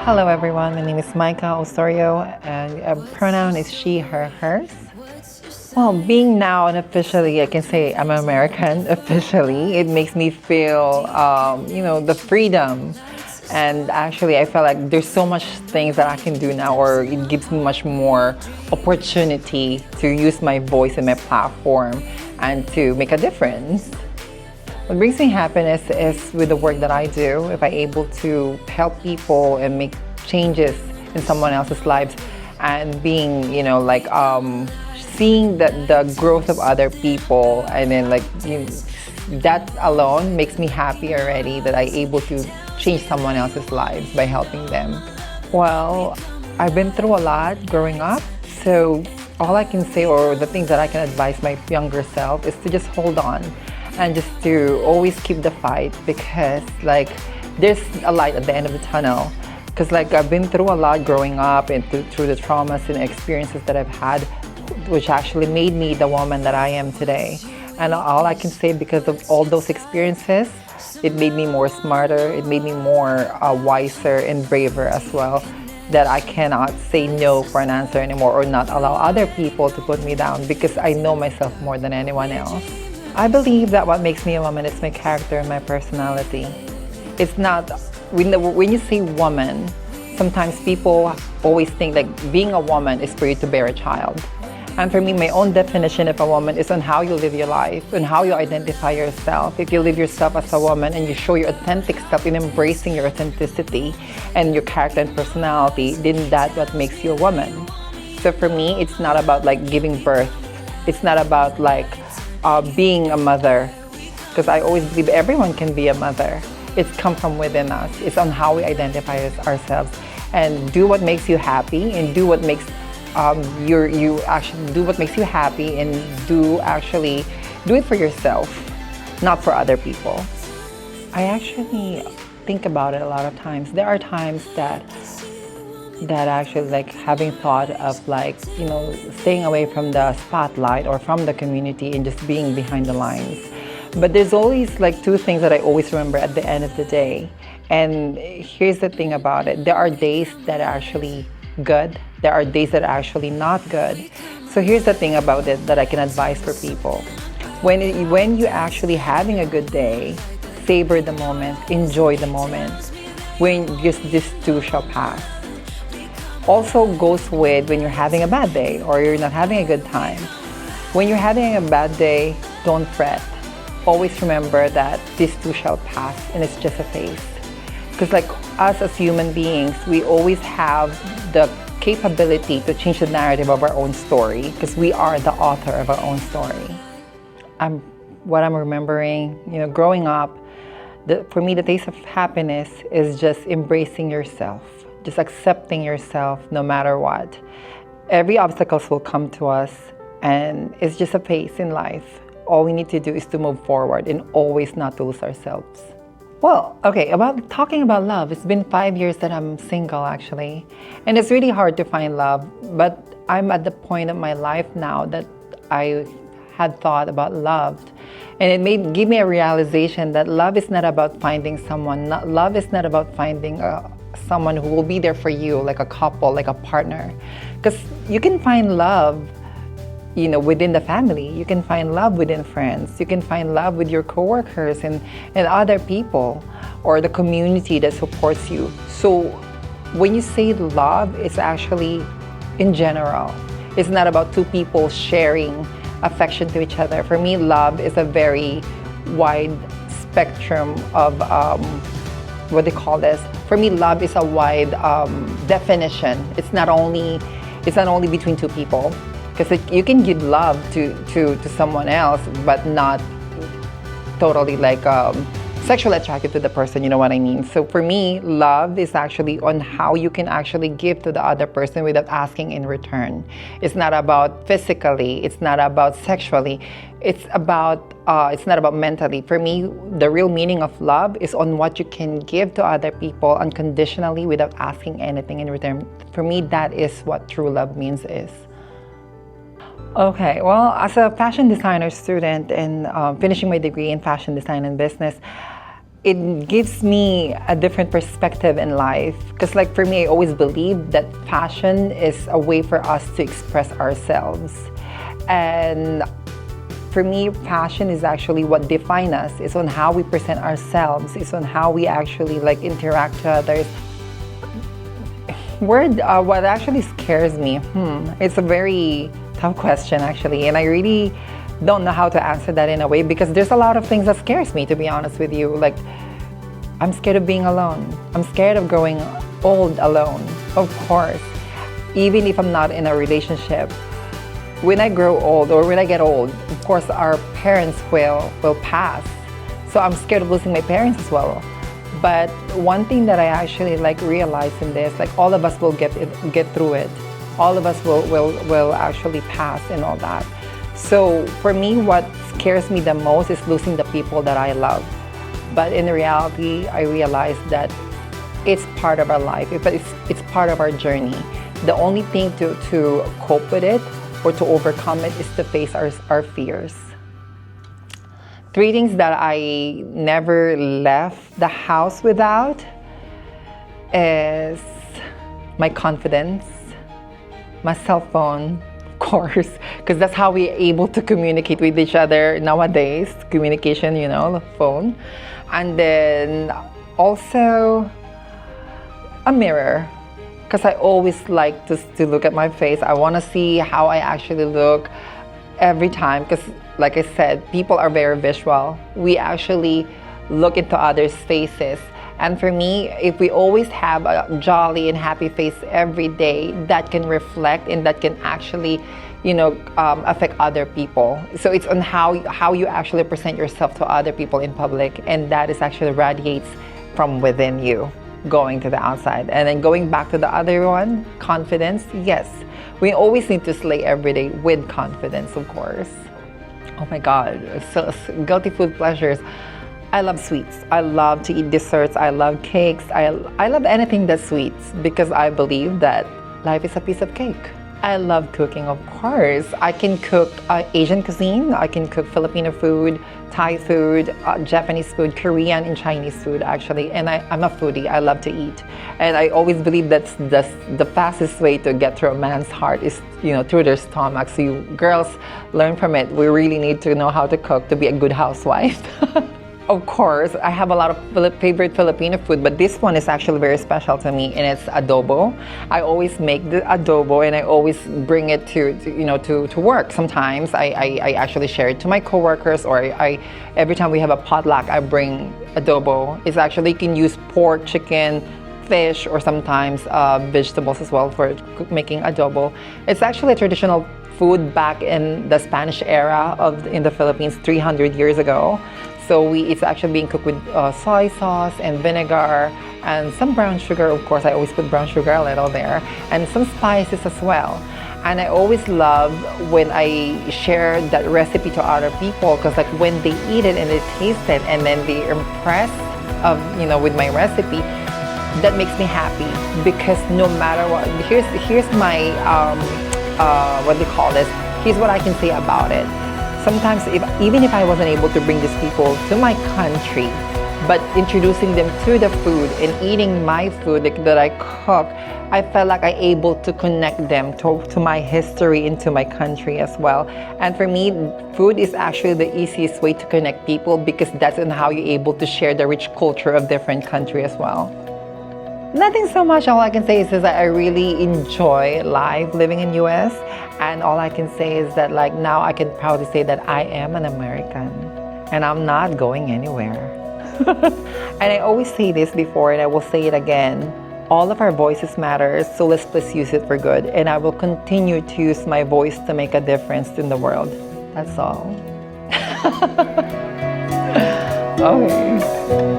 Hello everyone, my name is Myka Osorio and pronoun is she, her, hers. Well, being now and officially, I can say I'm American officially. It makes me feel, the freedom. And actually, I feel like there's so much things that I can do now, or it gives me much more opportunity to use my voice and my platform and to make a difference. What brings me happiness is with the work that I do. If I'm able to help people and make changes in someone else's lives, and being, seeing the growth of other people, and then that alone makes me happy already. That I'm able to change someone else's lives by helping them. Well, I've been through a lot growing up, so all I can say, or the things that I can advise my younger self, is to just hold on and just to always keep the fight, because there's a light at the end of the tunnel. Because I've been through a lot growing up, and through the traumas and experiences that I've had, which actually made me the woman that I am today. And all I can say, because of all those experiences, it made me more smarter, it made me more wiser and braver as well, that I cannot say no for an answer anymore, or not allow other people to put me down, because I know myself more than anyone else. I believe that what makes me a woman is my character and my personality. It's not, when you say woman, sometimes people always think being a woman is for you to bear a child. And for me, my own definition of a woman is on how you live your life and how you identify yourself. If you live yourself as a woman and you show your authentic self in embracing your authenticity and your character and personality, then that's what makes you a woman. So for me, it's not about giving birth. It's not about being a mother, because I always believe everyone can be a mother. It's come from within us. It's on how we identify ourselves, and do what makes you happy, and do what makes you actually do what makes you happy, and do it for yourself, not for other people. I actually think about it a lot of times. There are times that actually having thought of staying away from the spotlight or from the community and just being behind the lines. But there's always two things that I always remember at the end of the day. And here's the thing about it. There are days that are actually good. There are days that are actually not good. So here's the thing about it that I can advise for people. When you're actually having a good day, savor the moment, enjoy the moment. When this too shall pass. Also goes with when you're having a bad day or you're not having a good time. When you're having a bad day, don't fret. Always remember that this too shall pass, and it's just a phase. Because us as human beings, we always have the capability to change the narrative of our own story, because we are the author of our own story. What I'm remembering, growing up, for me, the taste of happiness is just embracing yourself. Just accepting yourself no matter what. Every obstacle will come to us, and it's just a phase in life. All we need to do is to move forward and always not to lose ourselves. Well, okay, talking about love, it's been 5 years that I'm single actually. And it's really hard to find love, but I'm at the point of my life now that I had thought about love. And it gave me a realization that love is not about finding someone. Love is not about finding someone who will be there for you, like a couple, like a partner. Because you can find love, within the family. You can find love within friends. You can find love with your coworkers and other people, or the community that supports you. So when you say love, it's actually in general. It's not about two people sharing affection to each other. For me, love is a very wide spectrum of what they call this. For me, love is a wide definition. It's not only between two people, because you can give love to someone else, but not totally sexually attracted to the person. You know what I mean? So for me, love is actually on how you can actually give to the other person without asking in return. It's not about physically. It's not about sexually. It's not about mentally. For me, the real meaning of love is on what you can give to other people unconditionally without asking anything in return. For me, that is what true love means is. Okay, well, as a fashion designer student and finishing my degree in fashion design and business, it gives me a different perspective in life. Because like for me, I always believed that fashion is a way for us to express ourselves. And for me, fashion is actually what defines us. It's on how we present ourselves. It's on how we actually like interact with others. What actually scares me? It's a very tough question actually, and I really don't know how to answer that in a way, because there's a lot of things that scares me, to be honest with you. Like, I'm scared of being alone. I'm scared of growing old alone, of course. Even if I'm not in a relationship, when I grow old or when I get old, of course our parents will pass. So I'm scared of losing my parents as well. But one thing that I actually like realize in this, like all of us will get through it. All of us will actually pass and all that. So for me, what scares me the most is losing the people that I love. But in reality, I realize that it's part of our life. It's part of our journey. The only thing to cope with it or to overcome it is to face our fears. 3 things that I never left the house without is my confidence, my cell phone, of course, because that's how we're able to communicate with each other nowadays, communication, the phone. And then also a mirror, because I always like to look at my face. I want to see how I actually look every time, because like I said, people are very visual. We actually look into others' faces. And for me, if we always have a jolly and happy face every day, that can reflect and that can actually, affect other people. So it's on how you actually present yourself to other people in public, and that is actually radiates from within you, going to the outside. And then going back to the other one, confidence, yes. We always need to slay every day with confidence, of course. Oh my God, so guilty food pleasures. I love sweets. I love to eat desserts. I love cakes. I love anything that's sweets, because I believe that life is a piece of cake. I love cooking, of course. I can cook Asian cuisine. I can cook Filipino food, Thai food, Japanese food, Korean and Chinese food actually. And I'm a foodie. I love to eat. And I always believe that's the fastest way to get to a man's heart is, through their stomach. So you girls, learn from it. We really need to know how to cook to be a good housewife. Of course, I have a lot of favorite Filipino food, but this one is actually very special to me, and it's adobo. I always make the adobo, and I always bring it to work. Sometimes I actually share it to my coworkers, or every time we have a potluck, I bring adobo. It's actually, you can use pork, chicken, fish, or sometimes vegetables as well for making adobo. It's actually a traditional food back in the Spanish era in the Philippines 300 years ago. So it's actually being cooked with soy sauce and vinegar and some brown sugar. Of course, I always put brown sugar a little there, and some spices as well. And I always love when I share that recipe to other people, because like when they eat it and they taste it and then they're impressed with my recipe, that makes me happy. Because no matter what, here's my what do you call this? Here's what I can say about it. Sometimes, even if I wasn't able to bring these people to my country, but introducing them to the food and eating my food that I cook, I felt like I'm able to connect them to my history and to my country as well. And for me, food is actually the easiest way to connect people, because that's how you're able to share the rich culture of different countries as well. Nothing so much. All I can say is that I really enjoy life living in US, and all I can say is that like now I can proudly say that I am an American and I'm not going anywhere. And I always say this before, and I will say it again. All of our voices matter, so let's please use it for good. And I will continue to use my voice to make a difference in the world. That's all. Okay.